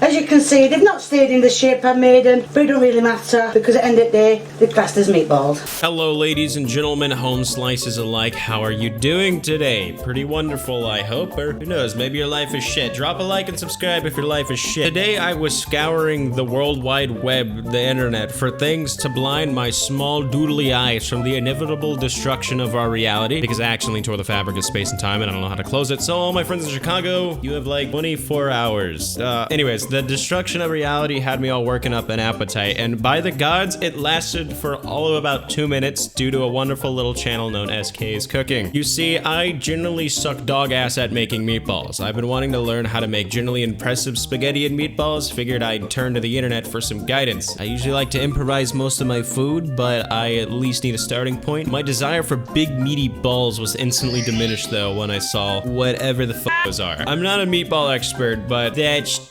As you can see, they've not stayed in the shape I made them, but it don't really matter because at the end of the day, they're classed as meatballs. Hello ladies and gentlemen, home slices alike, how are you doing today? Pretty wonderful, I hope, or who knows, maybe your life is shit. Drop a like and subscribe if your life is shit. Today I was scouring the world wide web, the internet, for things to blind my small doodly eyes from the inevitable destruction of our reality, because I accidentally tore the fabric of space and time and I don't know how to close it. So all my friends in Chicago, you have like 24 hours. Anyways, the destruction of reality had me all working up an appetite, and by the gods, it lasted for all of about 2 minutes due to a wonderful little channel known as K's Cooking. You see, I generally suck dog ass at making meatballs. I've been wanting to learn how to make generally impressive spaghetti and meatballs, figured I'd turn to the internet for some guidance. I usually like to improvise most of my food, but I at least need a starting point. My desire for big meaty balls was instantly diminished though when I saw whatever the f those are. I'm not a meatball expert, but that's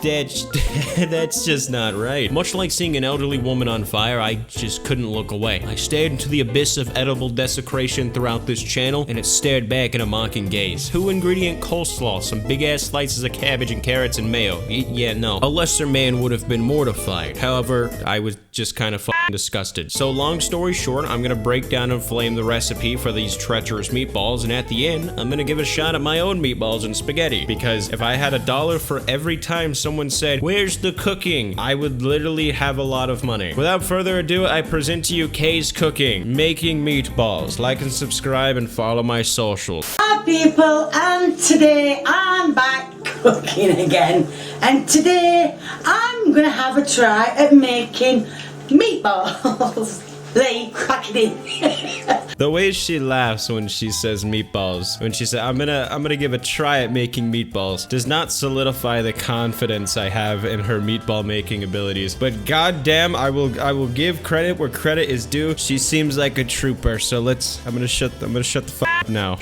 just not right. Much like seeing an elderly woman on fire, I just couldn't look away. I stared into the abyss of edible desecration throughout this channel, and it stared back in a mocking gaze. 2-ingredient coleslaw, some big-ass slices of cabbage and carrots and mayo. Yeah, no. A lesser man would have been mortified. However, I was just kind of f***ing disgusted. So long story short, I'm gonna break down and flame the recipe for these treacherous meatballs, and at the end, I'm gonna give a shot at my own meatballs and spaghetti. Because if I had $1 for every time someone said, "Where's the cooking?" I would literally have a lot of money. Without further ado, I present to you K's Cooking, making meatballs. Like and subscribe and follow my socials. Hi people, and today I'm back cooking again. And today I'm gonna have a try at making meatballs. They crack it in. The way she laughs when she says meatballs, when she said, I'm gonna give a try at making meatballs, does not solidify the confidence I have in her meatball making abilities. But goddamn, I will give credit where credit is due. She seems like a trooper. So I'm gonna shut the f up now.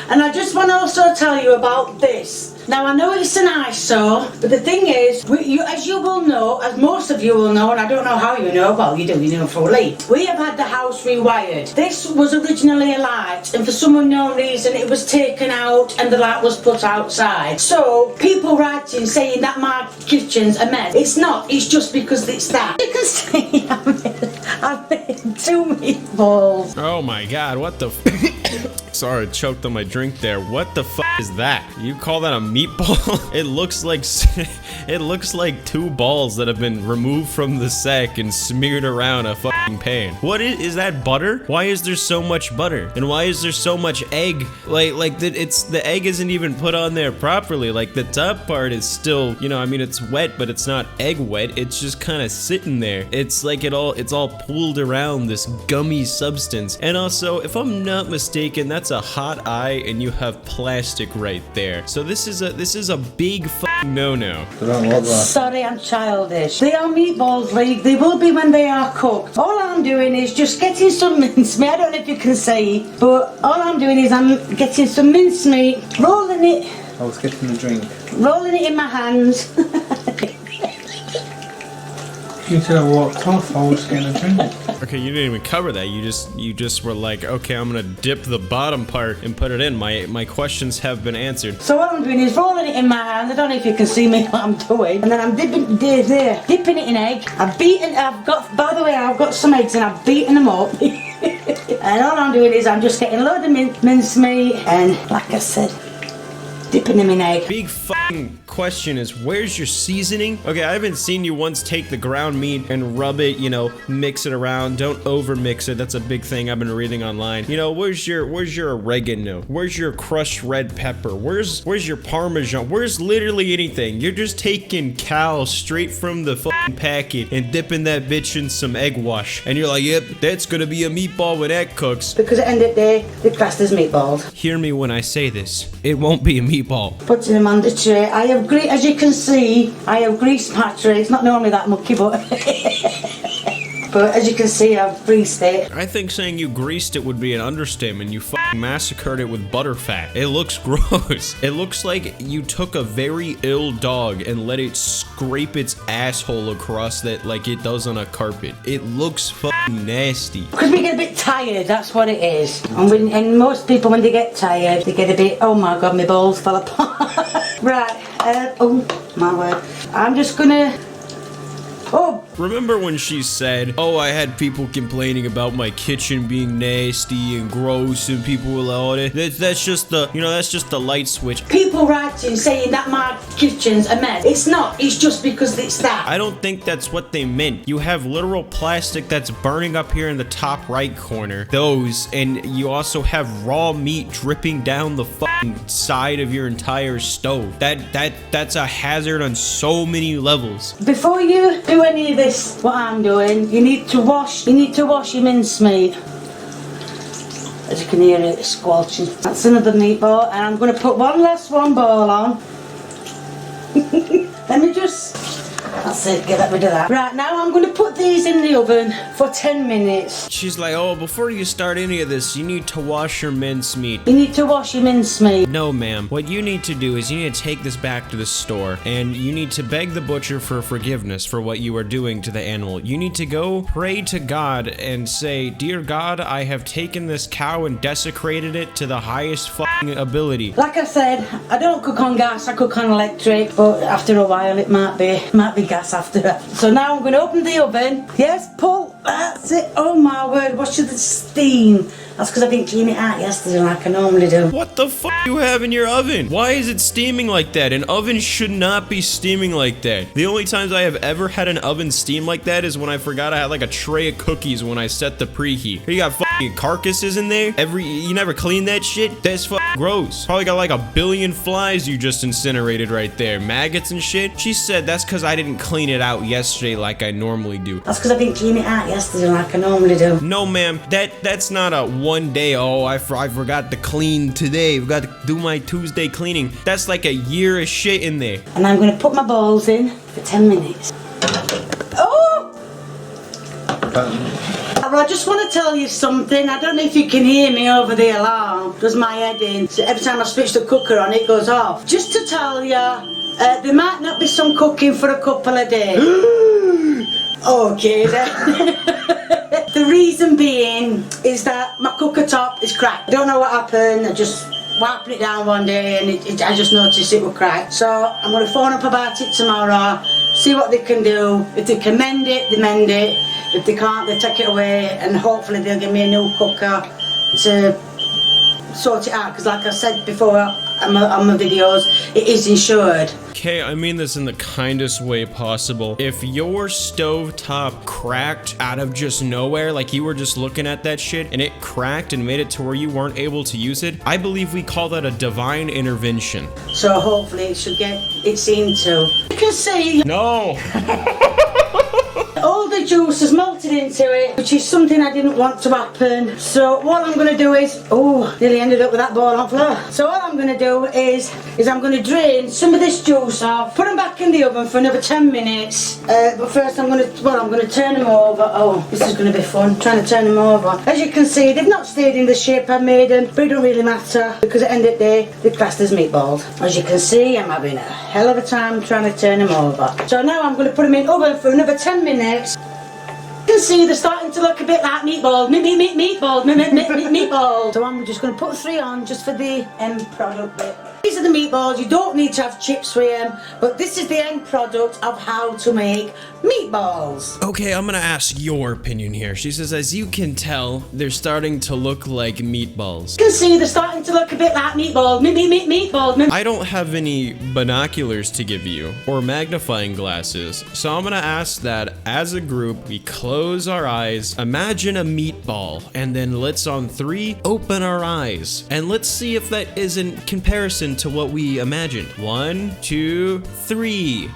And I just want to also tell you about this. Now I know it's an eyesore, but the thing is, as you will know, as most of you will know, and I don't know how you know, well you do, you know for a lead. We have had the house rewired. This was originally a light, and for some unknown reason it was taken out and the light was put outside. So people writing saying that my kitchen's a mess. It's not, it's just because it's that. You can see I made 2 meatballs. Oh my god, what the Sorry, choked on my drink there. What the f is that? You call that a meatball? It looks like 2 balls that have been removed from the sack and smeared around a fucking pan. What is that butter? Why is there so much butter? And why is there so much egg? The egg isn't even put on there properly. Like the top part is still, you know, I mean it's wet, but it's not egg wet. It's just kind of sitting there. It's like it's all pooled around this gummy substance. And also, if I'm not mistaken, that's a hot eye and you have plastic right there. So this is a big fucking no-no. Sorry, I'm childish. They are meatballs, Lee. They will be when they are cooked. All I'm doing is just getting some mincemeat. I don't know if you can see, but all I'm doing is I'm getting some mincemeat, rolling it. I was getting a drink. Rolling it in my hands. You could have walked off, I was getting a drink. Okay, you didn't even cover that. You just were like, okay, I'm gonna dip the bottom part and put it in. My questions have been answered. So what I'm doing is rolling it in my hand. I don't know if you can see me what I'm doing. And then I'm dipping it in egg. By the way, I've got some eggs and I've beaten them up. And all I'm doing is I'm just getting a load of mincemeat and, like I said, dipping them in egg. Big fucking question is, where's your seasoning? Okay, I haven't seen you once take the ground meat and rub it, you know, mix it around. Don't over mix it. That's a big thing I've been reading online. You know, where's your oregano? Where's your crushed red pepper? Where's your Parmesan? Where's literally anything? You're just taking cow straight from the fucking packet and dipping that bitch in some egg wash. And you're like, yep, that's gonna be a meatball when that cooks. Because at the end of the day, they're classed as meatballs. Hear me when I say this. It won't be a meatball. Putting them on the tray. As you can see, I have grease patry. It's not normally that mucky, but but as you can see, I've greased it. I think saying you greased it would be an understatement. You fucking massacred it with butter fat. It looks gross. It looks like you took a very ill dog and let it scrape its asshole across that like it does on a carpet. It looks fucking nasty. Because we get a bit tired, that's what it is. And most people, when they get tired, they get a bit, oh my god, my balls fell apart. Right, oh my word. I'm just gonna, oh. Remember when she said, oh, I had people complaining about my kitchen being nasty and gross and people were like, oh, that's just the, you know, that's just the light switch. People writing saying that my kitchen's a mess. It's not, it's just because it's that. I don't think that's what they meant. You have literal plastic that's burning up here in the top right corner. Those, and you also have raw meat dripping down the fucking side of your entire stove. That's a hazard on so many levels. Before you do any of this, what I'm doing, you need to wash your mincemeat. As you can hear it squelching. That's another meatball, and I'm going to put one ball on. Let me just, that's it, get rid of that. Right, now I'm going to put these in the oven for 10 minutes. She's like, oh, before you start any of this, you need to wash your mincemeat. You need to wash your mincemeat. No, ma'am. What you need to do is you need to take this back to the store, and you need to beg the butcher for forgiveness for what you are doing to the animal. You need to go pray to God and say, dear God, I have taken this cow and desecrated it to the highest fucking ability. Like I said, I don't cook on gas, I cook on electric, but after a while it might be gas after that. So now I'm going to open the oven. Yes, pull. That's it. Oh my word, watch the steam. That's because I didn't clean it out yesterday like I normally do. What the fuck do you have in your oven? Why is it steaming like that? An oven should not be steaming like that. The only times I have ever had an oven steam like that is when I forgot I had like a tray of cookies when I set the preheat. You got fucking carcasses in there? You never clean that shit? That's fucking gross. Probably got like a billion flies you just incinerated right there. Maggots and shit. She said that's because I didn't clean it out yesterday like I normally do. That's because I didn't clean it out yesterday like I normally do. No, ma'am. That's not a one day, oh, I forgot to clean today. I've got to do my Tuesday cleaning. That's like a year of shit in there. And I'm going to put my balls in for 10 minutes. Oh! Well, I just want to tell you something. I don't know if you can hear me over the alarm. Does my head in. So every time I switch the cooker on, it goes off. Just to tell you, there might not be some cooking for a couple of days. Okay then. The reason being is that my cooker top is cracked. I don't know what happened. I just wiping it down one day and I just noticed it was cracked. So I'm going to phone up about it tomorrow, see what they can do. If they can mend it, they mend it. If they can't, they take it away and hopefully they'll give me a new cooker to sort it out. Because like I said before on my videos, it is insured. Okay, I mean this in the kindest way possible. If your stovetop cracked out of just nowhere, like you were just looking at that shit and it cracked and made it to where you weren't able to use it, I believe we call that a divine intervention. So hopefully it should get it seen to. You can see. No! All the juice has melted into it, which is something I didn't want to happen. So what I'm going to do is, oh, nearly ended up with that ball on floor. So what I'm going to do is I'm going to drain some of this juice off, put them back in the oven for another 10 minutes. But first I'm going to turn them over. Oh, this is going to be fun, trying to turn them over. As you can see, they've not stayed in the shape I made them, but it don't really matter because at the end of the day, they're classed as meatballs. As you can see, I'm having a hell of a time trying to turn them over. So now I'm going to put them in oven for another 10 minutes. You can see they're starting to look a bit like meatballs. Meatballs. So I'm just going to put 3 on just for the end product bit. These are the meatballs. You don't need to have chips with them, but this is the end product of how to make meatballs. Okay, I'm gonna ask your opinion here. She says, as you can tell, they're starting to look like meatballs. You can see they're starting to look a bit like meatballs. Meatballs. I don't have any binoculars to give you, or magnifying glasses, so I'm gonna ask that as a group, we close our eyes, imagine a meatball, and then let's on 3, open our eyes, and let's see if that is in comparison to what we imagined. 1, 2, 3.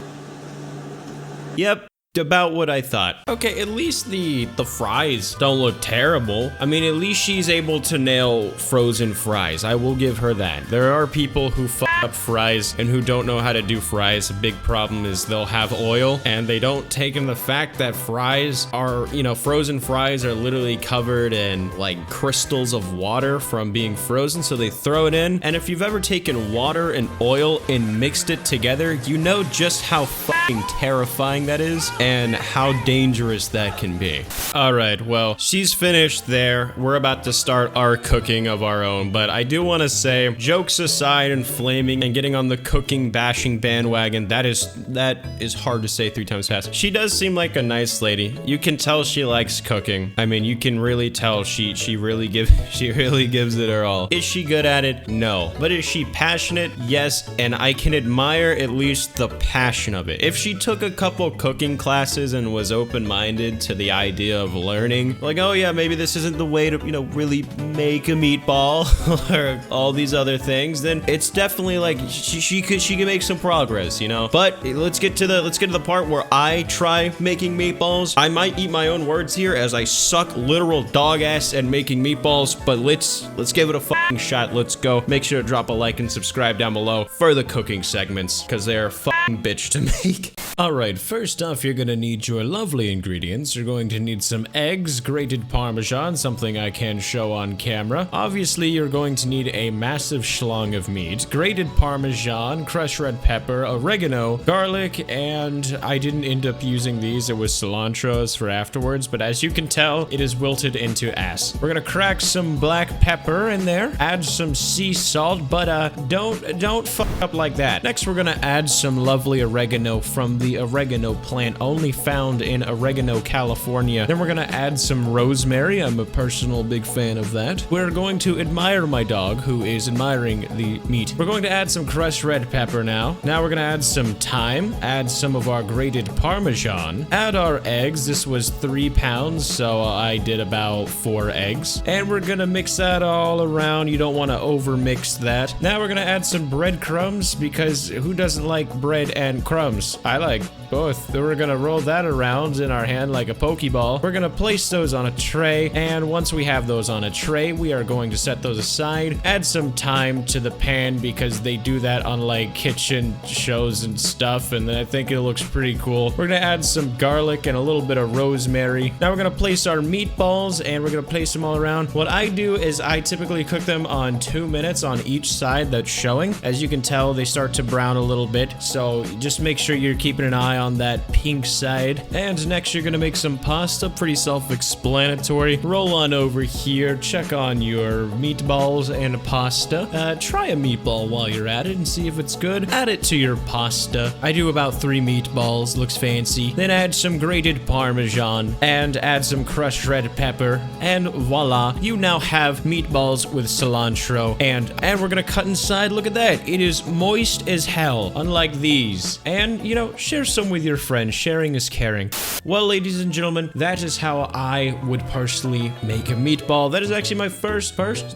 Yep. About what I thought. Okay, at least the fries don't look terrible. I mean, at least she's able to nail frozen fries. I will give her that. There are people who fuck up fries and who don't know how to do fries. A big problem is they'll have oil and they don't take in the fact that fries are, you know, frozen fries are literally covered in like crystals of water from being frozen, so they throw it in. And if you've ever taken water and oil and mixed it together, you know just how fucking terrifying that is and how dangerous that can be. All right, well, she's finished there. We're about to start our cooking of our own, but I do want to say, jokes aside and flaming and getting on the cooking bashing bandwagon, that is hard to say 3 times fast. She does seem like a nice lady. You can tell she likes cooking. I mean, you can really tell she really gives it her all. Is she good at it? No. But is she passionate? Yes, and I can admire at least the passion of it. If she took a couple cooking classes and was open-minded to the idea of learning, like, oh yeah, maybe this isn't the way to, you know, really make a meatball or all these other things, then it's definitely like she can make some progress, you know. But let's get to the part where I try making meatballs. I might eat my own words here as I suck literal dog ass at making meatballs, but let's give it a fucking shot. Let's go. Make sure to drop a like and subscribe down below for the cooking segments, because they're a fucking bitch to make. Alright, first off, you're gonna need your lovely ingredients. You're going to need some eggs, grated Parmesan, something I can show on camera. Obviously, you're going to need a massive schlong of meat, grated Parmesan, crushed red pepper, oregano, garlic, and I didn't end up using these. It was cilantros for afterwards, but as you can tell, it is wilted into ass. We're gonna crack some black pepper in there, add some sea salt, but don't fuck up like that. Next, we're gonna add some lovely oregano from the oregano plant only found in Oregano, California. Then we're gonna add some rosemary. I'm a personal big fan of that. We're going to admire my dog, who is admiring the meat. We're going to add some crushed red pepper now. Now we're gonna add some thyme, add some of our grated Parmesan, add our eggs. This was 3 pounds, so I did about 4 eggs. And we're gonna mix that all around. You don't wanna over mix that. Now we're gonna add some breadcrumbs, because who doesn't like bread and crumbs? I like both. Then we're gonna roll that around in our hand like a Pokeball. We're gonna place those on a tray, and once we have those on a tray, we are going to set those aside. Add some thyme to the pan, because they do that on like kitchen shows and stuff, and I think it looks pretty cool. We're gonna add some garlic and a little bit of rosemary. Now we're gonna place our meatballs, and we're gonna place them all around. What I do is I typically cook them on 2 minutes on each side that's showing. As you can tell, they start to brown a little bit, so just make sure you're keeping an eye on that pink side. And next, you're gonna make some pasta. Pretty self-explanatory. Roll on over here, check on your meatballs and pasta. Try a meatball while you're at it and see if it's good. Add it to your pasta. I do about 3 meatballs, looks fancy. Then add some grated Parmesan and add some crushed red pepper, and voila, you now have meatballs with cilantro. And we're gonna cut inside. Look at that, it is moist as hell, unlike these. And you know, share some with your friends. Sharing is caring. Well, ladies and gentlemen, that is how I would personally make a meatball. That is actually my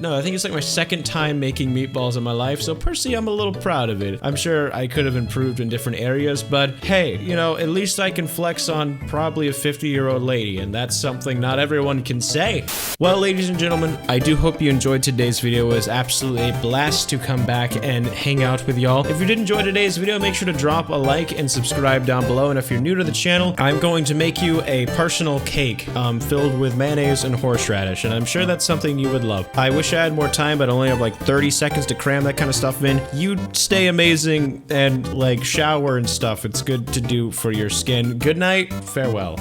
no, I think it's like my 2nd time making meatballs in my life, so personally I'm a little proud of it. I'm sure I could have improved in different areas, but hey, you know, at least I can flex on probably a 50-year-old lady, and that's something not everyone can say. Well, ladies and gentlemen, I do hope you enjoyed today's video. It was absolutely a blast to come back and hang out with y'all. If you did enjoy today's video, make sure to drop a like and subscribe down below, and if you're new to the channel, I'm going to make you a personal cake filled with mayonnaise and horseradish, and I'm sure that's something you would love. I wish I had more time, but I only have like 30 seconds to cram that kind of stuff in. You stay amazing and like shower and stuff. It's good to do for your skin. Good night, farewell.